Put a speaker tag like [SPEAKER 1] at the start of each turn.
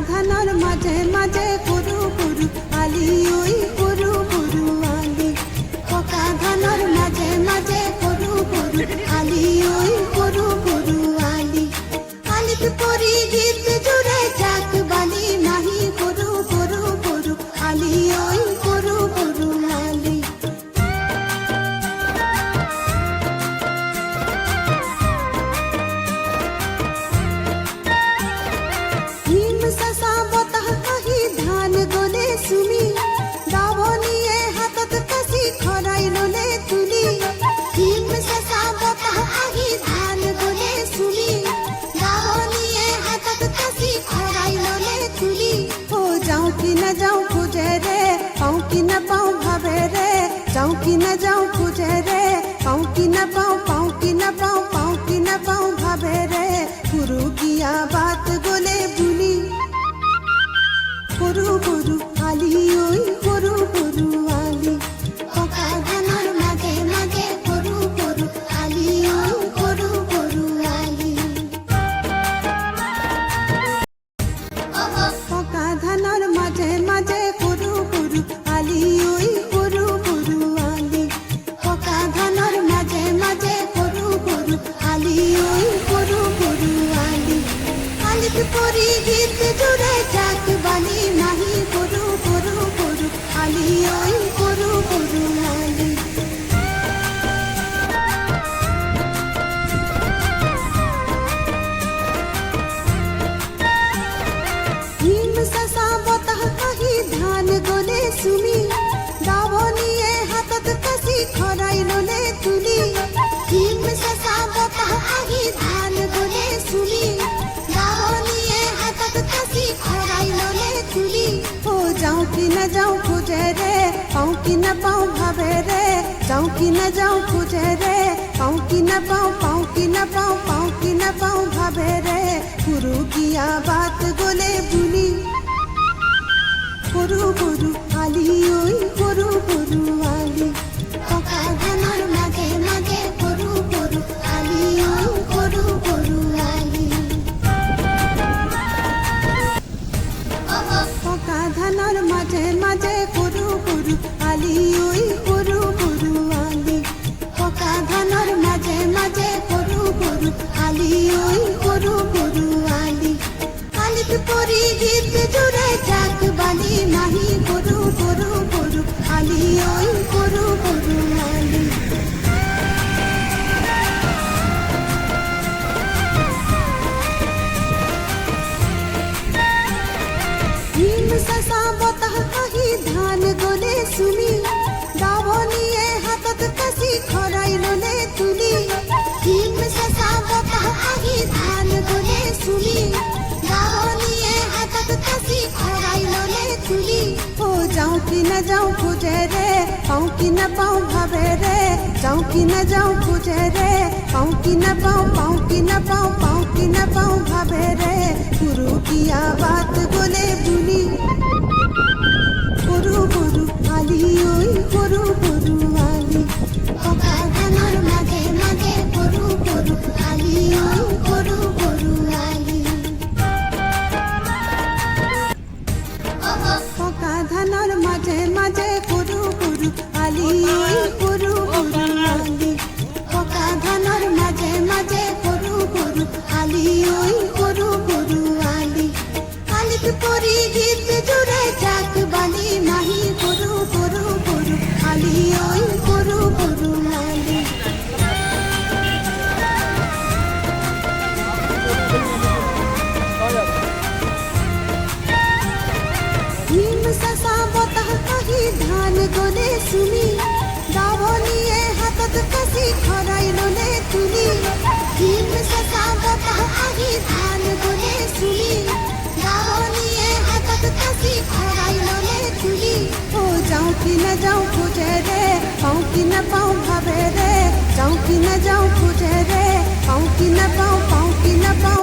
[SPEAKER 1] ধানৰ মাজে মাজে সৰু সৰু আলি ঐ সৰু সৰু আলি পকা ধানৰ মাজে মাজে সৰু সৰু আলি ঐ সৰু সৰু আলি আলিত পৰি গীত জোৰে জাক বালি নাহি সৰু সৰু সৰু আলি ঐ সৰু সৰু আলি जाऊं खोजे रे पाऊं कि न पाऊं भावे रे जाऊं कि न जाऊं खोजे रे पाऊं कि न पाऊं पाऊं कि न पाऊं पाऊं कि न पाऊं भावे रे गुरु किया बात बोले भूली गुरु गुरु आली ओई गुरु गुरु आली पका धानर मागे मागे गुरु गुरु आली ओई गुरु गुरु आली पका धानर माजे माजे गुरु गुरु आली ओई गुरु गुरु आली पका धानर माजे माजे गुरु गुरु आली ओई गुरु गुरु आली आलित परी गीत जुड़े जाक बाली नाही गुरु गुरु गुरु आली ओई गुरु गुरु आली हिम ससा बता कही ধান গলে সুমি দাবনিয়ে হাতত কাছি খরাই ললে তুলি হিম সসা বতা কহি ধান গলে সুমি দাবনিয়ে হাতত কাছি খরাই ললে তুলি ও যাও কি না যাও খুঁজে রে পাও কি না পাও ভাবে রে যাও কি না যাও খুঁজে রে পাও কি না পাও পাও কি না পাও পাও কি না পাও ভাবে রে গুরু কিয়া বাত গলে ভুলি गुरु गुरु आली ओई गुरु गुरु आली पका धानर मागे मागे गुरु गुरु आली ओई गुरु गुरु आली पका धानर माजे माजे गुरु गुरु आली ओई गुरु गुरु आली पका धानर माजे माजे गुरु गुरु आली ओई गुरु गुरु आली आलित परी गीत जुड़े जाक बाली नाही गुरु गुरु गुरु आली ओई गुरु गुरु आली हिम ससा बता कही ধান গলে সুমি দাবনিয়ে হাতত কাছি খরাই ললে তুলি হিম সসা বতা কহি ধান গলে সুমি দাবনিয়ে হাতত কাছি খরাই ললে তুলি ও যাও কি না যাও খুঁজে রে পাও কি না পাও ভাবে রে যাও কি না যাও খুঁজে রে পাও কি না পাও পাও কি না পাও পাও কি না পাও ভাবে রে গুরু কিয়া বাত বলে ভুলি গুরু গুরু আলি ওই গুরু গুরু আলি পকা ধানর মাগে মাগে গুরু গুরু আলি ওই গুরু গুরু আলি পকা ধানর মাঝে মাঝে গুরু গুরু আলি ওই গুরু গুরু আলি পকা ধানর মাঝে মাঝে গুরু গুরু আলি ওই গুরু গুরু আলি আলিত পরি গীত জুড়ে জাক বালি নাহি গুরু গুরু গুরু আলি ওই গুরু গুরু আলি হিম সসা বতা কহি ধান গলে সুমি দাবনিয়ে হাতত কাছি খরাই ললে তুলি হিম সসা বতা কহি ধান গলে সুমি দাবনিয়ে হাতত কাছি খরাই ললে তুলি ও যাও কি না যাও খুঁজে রে পাও কি না পাও ভাবে রে যাও কি না যাও খুঁজে রে পাও কি না পাও পাও কি না পাও